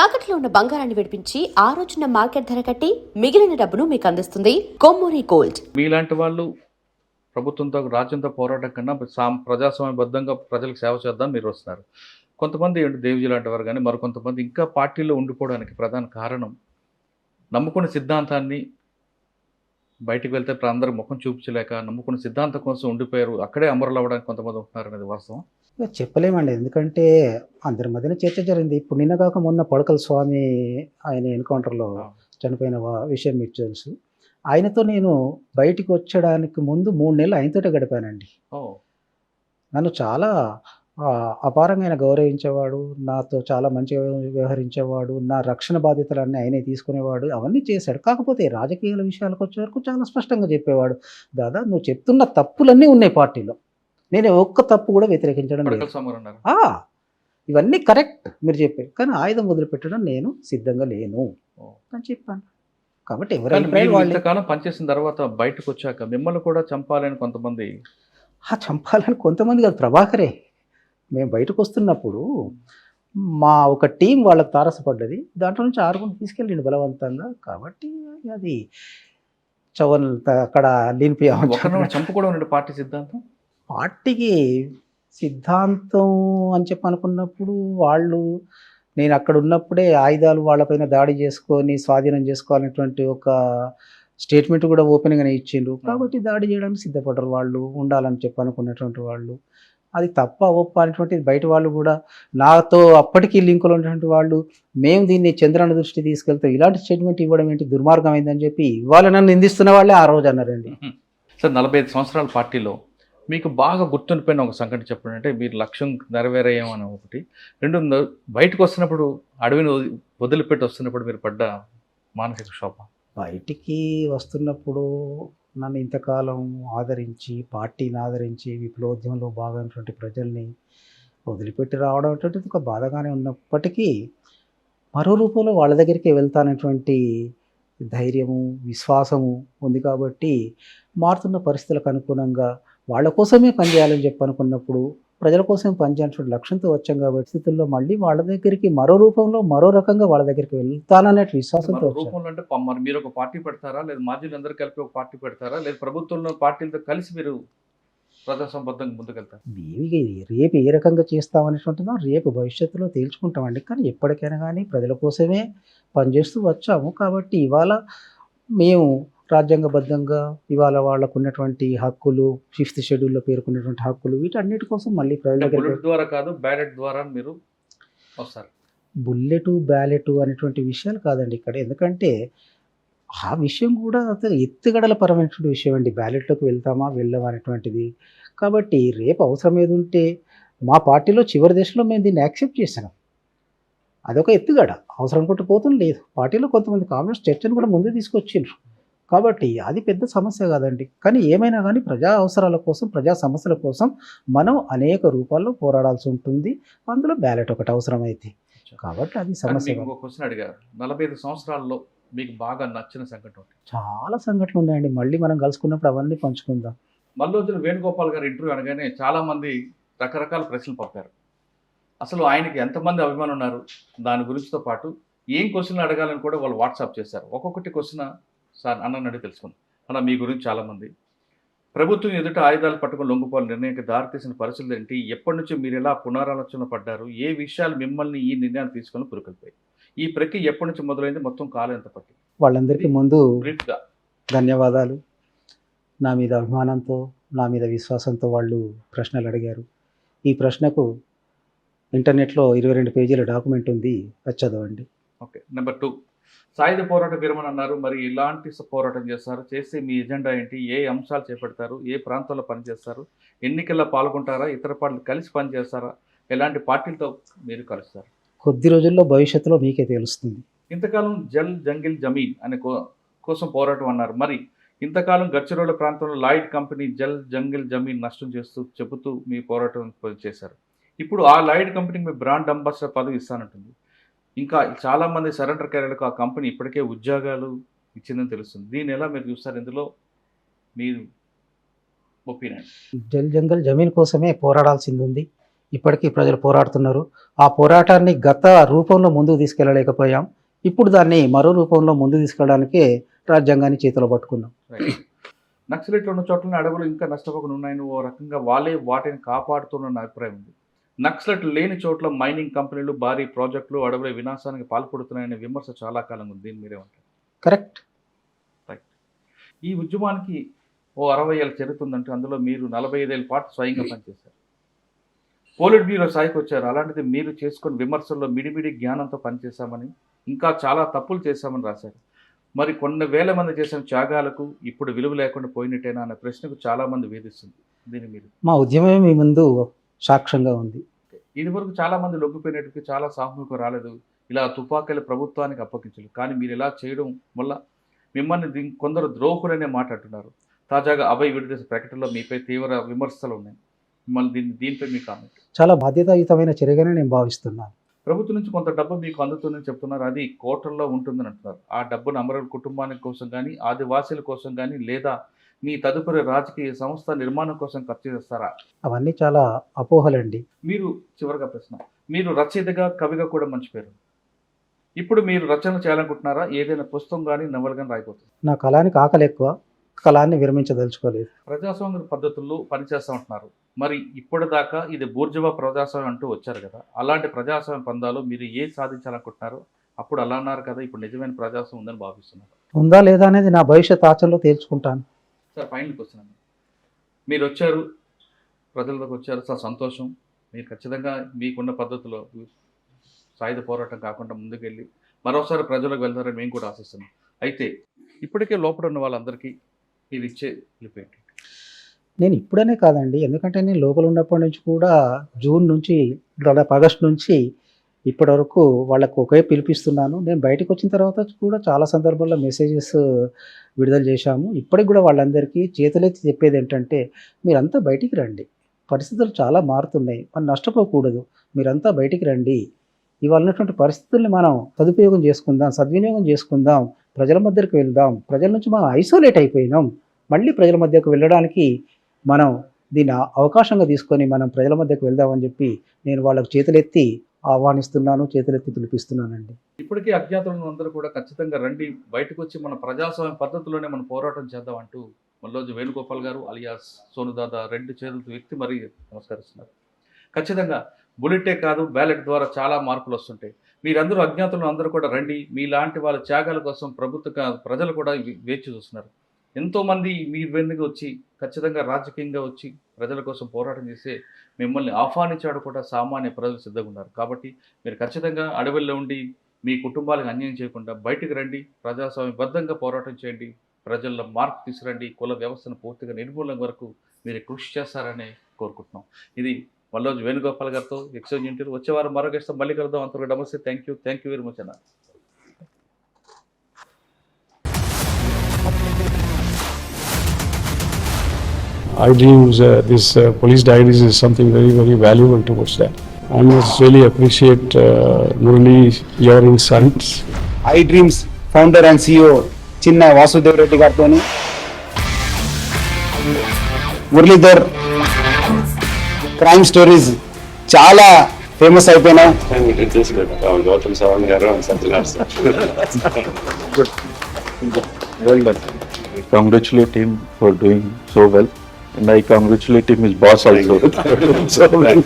తాకట్లో ఉన్న బంగారాన్ని విడిపించి ఆ రోజున మార్కెట్ ధర కట్టి మిగిలిన డబ్బును మీకు అందిస్తుంది కొమ్మూరి గోల్డ్. మీలాంటి వాళ్ళు ప్రభుత్వంతో రాజ్యంతో పోరాటం కన్నా ప్రజాస్వామ్యబద్ధంగా ప్రజలకు సేవ చేద్దాం మీరు వస్తున్నారు. కొంతమంది దేవిజీ లాంటి వారు కానీ మరికొంతమంది ఇంకా పార్టీలో ఉండిపోవడానికి ప్రధాన కారణం నమ్ముకున్న సిద్ధాంతాన్ని బయటికి వెళ్తే అందరూ ముఖం చూపించలేక నమ్ముకున్న సిద్ధాంతం కోసం ఉండిపోయారు, అక్కడే అమరులు అవ్వడానికి కొంతమంది ఉంటున్నారు అనేది వాస్తవం. ఇక చెప్పలేమండి. ఎందుకంటే అందరి మధ్యన చర్చ జరిగింది. ఇప్పుడు నిన్న కాక మొన్న పడకల స్వామి ఆయన ఎన్కౌంటర్‌లో చనిపోయిన విషయం మీకు తెలుసు. ఆయనతో నేను బయటికి వచ్చడానికి ముందు 3 నెలలు ఆయనతోటే గడిపానండి. ఓహ్! నన్ను చాలా అపారంగా ఆయన గౌరవించేవాడు. నాతో చాలా మంచిగా వ్యవహరించేవాడు. నా రక్షణ బాధ్యతలన్నీ ఆయనే తీసుకునేవాడు. అవన్నీ చేశాడు. కాకపోతే రాజకీయాల విషయాలకొచ్చే వరకు చాలా స్పష్టంగా చెప్పేవాడు. దాదా నువ్వు చెప్తున్న తప్పులన్నీ ఉన్నాయి పార్టీలో. నేను ఒక్క తప్పు కూడా వ్యతిరేకించడం లేదు. పడకల స్వామి అన్నారు. ఇవన్నీ కరెక్ట్ మీరు చెప్పారు. కానీ ఆయుధం వదిలిపెట్టడం నేను సిద్ధంగా లేను అని చెప్పాను. కాబట్టి ఇంతకాలం పనిచేసిన తర్వాత బయటకు వచ్చాక మిమ్మల్ని కూడా చంపాలని కొంతమంది చంపాలని కొంతమంది కాదు, ప్రభాకరే. మేము బయటకు వస్తున్నప్పుడు మా ఒక టీం వాళ్ళకి తారసపడ్డది. దాంట్లో నుంచి 6 తీసుకెళ్ళిండు బలవంతంగా. కాబట్టి అది చవన్ అక్కడ చంపుకోవడం పార్టీ సిద్ధాంతం. పార్టీకి సిద్ధాంతం అని చెప్పి అనుకున్నప్పుడు వాళ్ళు నేను అక్కడ ఉన్నప్పుడే ఆయుధాలు వాళ్ళపైన దాడి చేసుకొని స్వాధీనం చేసుకోవాలనేటువంటి ఒక స్టేట్మెంట్ కూడా ఓపెన్గానే ఇచ్చిండ్రు. కాబట్టి దాడి చేయడానికి సిద్ధపడ్డారు వాళ్ళు, ఉండాలని చెప్పి అనుకున్నటువంటి వాళ్ళు. అది తప్ప ఒప్ప అనేటువంటిది బయట వాళ్ళు కూడా నాతో అప్పటికీ లింకులు ఉన్నటువంటి వాళ్ళు మేము దీన్ని చంద్రన్న దృష్టి తీసుకెళ్తాం, ఇలాంటి స్టేట్మెంట్ ఇవ్వడం ఏంటి దుర్మార్గం అయిందని చెప్పి ఇవాళ నన్ను నిందిస్తున్న వాళ్ళే ఆ రోజు అన్నారండి. సార్ 45 సంవత్సరాల పార్టీలో మీకు బాగా గుర్తుండిపోయిన ఒక సంఘటన చెప్పండి. అంటే మీరు లక్ష్యం నెరవేరేయమని ఒకటి, 2 బయటకు వస్తున్నప్పుడు అడవిని వదిలిపెట్టి వస్తున్నప్పుడు మీరు పడ్డ మానసిక క్షోభ. బయటికి వస్తున్నప్పుడు నన్ను ఇంతకాలం ఆదరించి పార్టీని ఆదరించి విప్లవోద్యమంలో భాగమైనటువంటి ప్రజల్ని వదిలిపెట్టి రావడం అనేటువంటిది ఒక బాధగానే ఉన్నప్పటికీ మరో రూపంలో వాళ్ళ దగ్గరికి వెళ్తానటువంటి ధైర్యము విశ్వాసము ఉంది. కాబట్టి మారుతున్న పరిస్థితులకు అనుగుణంగా వాళ్ళ కోసమే పనిచేయాలని చెప్పి అనుకున్నప్పుడు ప్రజల కోసం పనిచేయాల్సిన లక్ష్యంతో వచ్చాం. కాబట్టి స్థితుల్లో మళ్ళీ వాళ్ళ దగ్గరికి మరో రూపంలో మరో రకంగా వాళ్ళ దగ్గరికి వెళ్తాననే విశ్వాసంతో రూపంలో అంటే మరి మీరు ఒక పార్టీ పెడతారా, లేదా మాజీలు అందరూ కలిపి ఒక పార్టీ పెడతారా, లేదా ప్రభుత్వంలో పార్టీలతో కలిసి మీరు ప్రజాసంబద్ధంగా ముందుకెళ్తారు? రేపు ఏ రకంగా చేస్తామనేటువంటిదో రేపు భవిష్యత్తులో తేల్చుకుంటామండి. కానీ ఎప్పటికైనా కానీ ప్రజల కోసమే పనిచేస్తూ వచ్చాము. కాబట్టి ఇవాళ మేము రాజ్యాంగబద్ధంగా ఇవాళ వాళ్ళకు ఉన్నటువంటి హక్కులు 5th షెడ్యూల్లో పేర్కొన్నటువంటి హక్కులు వీటన్నిటి కోసం మళ్ళీ ప్రజల దగ్గర ద్వారా కాదు బ్యాలెట్ ద్వారా మీరు వస్తారు. బుల్లెటు బ్యాలెటు అనేటువంటి విషయాలు కాదండి ఇక్కడ. ఎందుకంటే ఆ విషయం కూడా అసలు ఎత్తుగడల పరమైనటువంటి విషయం అండి. బ్యాలెట్లోకి వెళ్తామా వెళ్ళామా అనేటువంటిది. కాబట్టి రేపు అవసరం ఏది ఉంటే మా పార్టీలో చివరి దశలో మేము దీన్ని యాక్సెప్ట్ చేసాం. అదొక ఎత్తుగడ. అవసరం కొట్టు పోతం లేదు. పార్టీలో కొంతమంది కాంగ్రెస్ చర్చను కూడా ముందే తీసుకొచ్చిండ్రు. కాబట్టి అది పెద్ద సమస్య కాదండి. కానీ ఏమైనా కానీ ప్రజా అవసరాల కోసం ప్రజా సమస్యల కోసం మనం అనేక రూపాల్లో పోరాడాల్సి ఉంటుంది. అందులో బ్యాలెట్ ఒకటి అవసరమైతే. కాబట్టి అది సమస్య. క్వశ్చన్ అడిగారు, 45 సంవత్సరాల్లో మీకు బాగా నచ్చిన సంఘటన? చాలా సంఘటనలు ఉన్నాయండి. మళ్ళీ మనం కలుసుకున్నప్పుడు అవన్నీ పంచుకుందాం. మల్లోజుల వేణుగోపాల్ గారు ఇంటర్వ్యూ అనగానే చాలామంది రకరకాల ప్రశ్నలు పంపారు. అసలు ఆయనకి ఎంతమంది అభిమానులు ఉన్నారు దాని గురించితో పాటు ఏం క్వశ్చన్లు అడగాలని కూడా వాళ్ళు వాట్సాప్ చేశారు. ఒక్కొక్కటి క్వశ్చన్ సార్ అన్నని అడిగి తెలుసుకుందాం. అలా మీ గురించి చాలామంది ప్రభుత్వం ఎదుట ఆయుధాలు పట్టుకుని లొంగిపోవాలి నిర్ణయానికి దారితీసిన పరిస్థితులు ఏంటి, ఎప్పటి నుంచి మీరు ఎలా పునరాలోచన పడ్డారు, ఏ విషయాలు మిమ్మల్ని ఈ నిర్ణయాన్ని తీసుకొని పురుకొల్పాయి, ఈ ప్రక్రియ ఎప్పటి నుంచి మొదలైంది, మొత్తం కాలం ఎంత పట్టింది? వాళ్ళందరికీ ముందు బ్రీఫ్గా ధన్యవాదాలు. నా మీద అభిమానంతో నా మీద విశ్వాసంతో వాళ్ళు ప్రశ్నలు అడిగారు. ఈ ప్రశ్నకు ఇంటర్నెట్లో 22 పేజీల డాక్యుమెంట్ ఉంది, అది చదవండి. ఓకే. నెంబర్ 2, సాయుధ పోరాట విరమణ అన్నారు. మరి ఇలాంటి పోరాటం చేస్తారు, చేస్తే మీ ఎజెండా ఏంటి, ఏ అంశాలు చేపడతారు, ఏ ప్రాంతాల్లో పనిచేస్తారు, ఎన్నికల్లో పాల్గొంటారా, ఇతర పార్టీలు కలిసి పనిచేస్తారా, ఎలాంటి పార్టీలతో మీరు కలుస్తారు? కొద్ది రోజుల్లో భవిష్యత్తులో మీకే తెలుస్తుంది. ఇంతకాలం జల్ జంగిల్ జమీన్ అనే కోసం పోరాటం అన్నారు. మరి ఇంతకాలం గచ్చిరోల ప్రాంతంలో లాయిడ్ కంపెనీ జల్ జంగిల్ జమీన్ నష్టం చెబుతూ మీ పోరాటం చేశారు. ఇప్పుడు ఆ లాయిడ్ కంపెనీకి మీ బ్రాండ్ అంబాసిడర్ పదవి ఇస్తానంటుంది. ఇంకా చాలామంది సరెండర్ క్యారియర్లకు ఆ కంపెనీ ఇప్పటికే ఉద్యోగాలు ఇచ్చిందని తెలుస్తుంది. దీన్ని ఎలా మీరు చూస్తారు? ఇందులో మీరు ఒపీనియన్? జల్ జంగల్ జమీన్ కోసమే పోరాడాల్సింది ఉంది. ఇప్పటికీ ప్రజలు పోరాడుతున్నారు. ఆ పోరాటాన్ని గత రూపంలో ముందుకు తీసుకెళ్ళలేకపోయాం. ఇప్పుడు దాన్ని మరో రూపంలో ముందుకు తీసుకెళ్ళడానికే రాజ్యాంగాన్ని చేతిలో పట్టుకున్నాం. నక్సలైట్లు ఉన్న చోట్ల అడవులు ఇంకా నష్టపోకుండా ఉన్నాయని ఓ రకంగా వాళ్ళే వాటిని కాపాడుతున్న అభిప్రాయం ఉంది. నక్సలైట్లు లేని చోట్ల మైనింగ్ కంపెనీలు, భారీ ప్రాజెక్టులు అడవుల వినాశానికి పాల్పడుతున్నాయనే విమర్శ చాలా కాలం ఉంది. దీని మీరే ఉంటారు. కరెక్ట్. ఈ ఉద్యమానికి ఓ 60 ఏళ్ళ చరిత్ర ఉందంటే అందులో మీరు 45 ఏళ్ళ పాటు స్వయంగా పనిచేశారు. పోలిట్ బ్యూరో స్థాయికి వచ్చారు. అలాంటిది మీరు చేసుకున్న విమర్శల్లో మిడిమిడి జ్ఞానంతో పనిచేశామని, ఇంకా చాలా తప్పులు చేశామని రాశారు. మరి కొన్ని వేల మంది చేసిన త్యాగాలకు ఇప్పుడు విలువ లేకుండా పోయినట్టేనా అనే ప్రశ్నకు చాలామంది వేధిస్తుంది. దీన్ని మీరు మా ఉద్యమమే మీ ముందు సాక్ష్యంగా ఉంది. ఇది వరకు చాలామంది లొంగిపోయినట్టుగా చాలా సామూహికం రాలేదు. ఇలా తుపాకీలు ప్రభుత్వానికి అప్పగించలేదు. కానీ మీరు ఇలా చేయడం వల్ల మిమ్మల్ని కొందరు ద్రోహులనే మాట్లాడుతున్నారు. తాజాగా అభయ్ విడుదల ప్రకటనలో మీపై తీవ్ర విమర్శలు ఉన్నాయి. మిమ్మల్ని దీనిపై మీ కామెంట్. చాలా బాధ్యతాయుతమైన చర్యగానే నేను భావిస్తున్నాను. ప్రభుత్వం నుంచి కొంత డబ్బు మీకు అందుతుందని చెప్తున్నారు. అది కోట్లలో ఉంటుందని అంటున్నారు. ఆ డబ్బును అమరుల కుటుంబానికి కోసం కానీ, ఆదివాసీల కోసం కానీ, లేదా మీ తదుపరి రాజకీయ సంస్థ నిర్మాణం కోసం ఖర్చు చేస్తారా? అవన్నీ చాలా అపోహలండి. మీరు చివరిగా ప్రశ్న, మీరు రచయితగా, కవిగా కూడా మంచి పేరు. ఇప్పుడు మీరు రచన చేయాలనుకుంటున్నారా? ఏదైనా పుస్తకం కానీ, నవల కానీ రాయిపోతుంది. నా కళానికి ఆకలి ఎక్కువ, కళాన్ని విరమించదలుచుకోలేదు. ప్రజాస్వామ్య పద్ధతుల్లో పనిచేస్తూ ఉంటున్నారు. మరి ఇప్పటిదాకా ఇది బూర్జువా ప్రజాస్వామ్యం అంటూ వచ్చారు కదా, అలాంటి ప్రజాస్వామ్య పందాలు మీరు ఏ సాధించాలనుకుంటున్నారు? అప్పుడు అలా అన్నారు కదా, ఇప్పుడు నిజమైన ప్రజాస్వామ్యం ఉందని భావిస్తున్నారు. ఉందా లేదా అనేది నా భవిష్యత్ ఆచరణలో తేల్చుకుంటాను. సార్ ఫైనల్కి వస్తున్నాను. మీరు వచ్చారు, ప్రజలకు వచ్చారు, చాలా సంతోషం. మీరు ఖచ్చితంగా మీకున్న పద్ధతిలో సాయుధ పోరాటం కాకుండా ముందుకెళ్ళి మరోసారి ప్రజలకు వెళ్తారని మేము కూడా ఆశిస్తున్నాం. అయితే ఇప్పటికే లోపల ఉన్న వాళ్ళందరికీ మీరు ఇచ్చే పిలిపేంటి? నేను ఇప్పుడనే కాదండి, ఎందుకంటే నేను లోపల ఉన్నప్పటి నుంచి కూడా జూన్ నుంచి దాదాపు ఆగస్టు నుంచి ఇప్పటి వరకు వాళ్ళకు ఒకే పిలిపిస్తున్నాను. నేను బయటకు వచ్చిన తర్వాత కూడా చాలా సందర్భాల్లో మెసేజెస్ విడుదల చేశాము. ఇప్పటికి కూడా వాళ్ళందరికీ చేతులెత్తి చెప్పేది ఏంటంటే, మీరంతా బయటికి రండి, పరిస్థితులు చాలా మారుతున్నాయి, మనం నష్టపోకూడదు, మీరంతా బయటికి రండి. ఇవాళ ఉన్నటువంటి పరిస్థితుల్ని మనం సదుపయోగం చేసుకుందాం, సద్వినియోగం చేసుకుందాం, ప్రజల మధ్యకు వెళ్దాం. ప్రజల నుంచి మనం ఐసోలేట్ అయిపోయినాం, మళ్ళీ ప్రజల మధ్యకు వెళ్ళడానికి మనం దీన్ని అవకాశంగా తీసుకొని మనం ప్రజల మధ్యకు వెళ్దామని చెప్పి నేను వాళ్ళకు చేతులెత్తి ఆహ్వానిస్తున్నాను, చేతులెత్తి పిలిపిస్తున్నానండి. ఇప్పటికీ అజ్ఞాతులను అందరూ కూడా ఖచ్చితంగా రండి, బయటకు వచ్చి మన ప్రజాస్వామ్య పద్ధతిలోనే మనం పోరాటం చేద్దాం అంటూ మల్లోజు వేణుగోపాల్ గారు అలియాస్ సోనుదాదా రెండు చేతులతో వ్యక్తి మరీ నమస్కరిస్తున్నారు. ఖచ్చితంగా బుల్లెటే కాదు, బ్యాలెట్ ద్వారా చాలా మార్పులు వస్తుంటాయి. మీరందరూ అజ్ఞాతులను అందరూ కూడా రండి. మీలాంటి వాళ్ళ త్యాగాల కోసం ప్రజలు కూడా వేచి చూస్తున్నారు. ఎంతోమంది మీ వెనుక వచ్చి ఖచ్చితంగా రాజకీయంగా వచ్చి ప్రజల కోసం పోరాటం చేసే మిమ్మల్ని ఆహ్వానించాడు కూడా సామాన్య ప్రజలు సిద్ధంగా ఉన్నారు. కాబట్టి మీరు ఖచ్చితంగా అడవుల్లో ఉండి మీ కుటుంబాలకు అన్యాయం చేయకుండా బయటకు రండి, ప్రజాస్వామ్యబద్ధంగా పోరాటం చేయండి, ప్రజల్లో మార్పు తీసుకురండి, కుల వ్యవస్థను పూర్తిగా నిర్మూలన వరకు మీరు కృషి చేస్తారని కోరుకుంటున్నాం. ఇది మల్లోజు వేణుగోపాల్ గారితో ఎక్స్చేంజ్ ఇంటర్వ్యూ. వచ్చే వారం మరొక ఇష్టం మళ్ళీ కలుద్దాం. అంతవరకు నమస్తే. థ్యాంక్ యూ వెరీ మచ్ అన్న. I dreams, this police diaries is something very, very valuable towards that. I must really appreciate Murali, your insights. I dreams founder and CEO చిన్న వాసుదేవ్ రెడ్డి గారితో మురళీధర్ క్రైమ్ స్టోరీస్ చాలా ఫేమస్ అయిపోయినాయి. And it is good. Gautam Savan garu and Satyanar sir. Well done. I congratulate him for doing so well, and I congratulate him, his boss also. So well.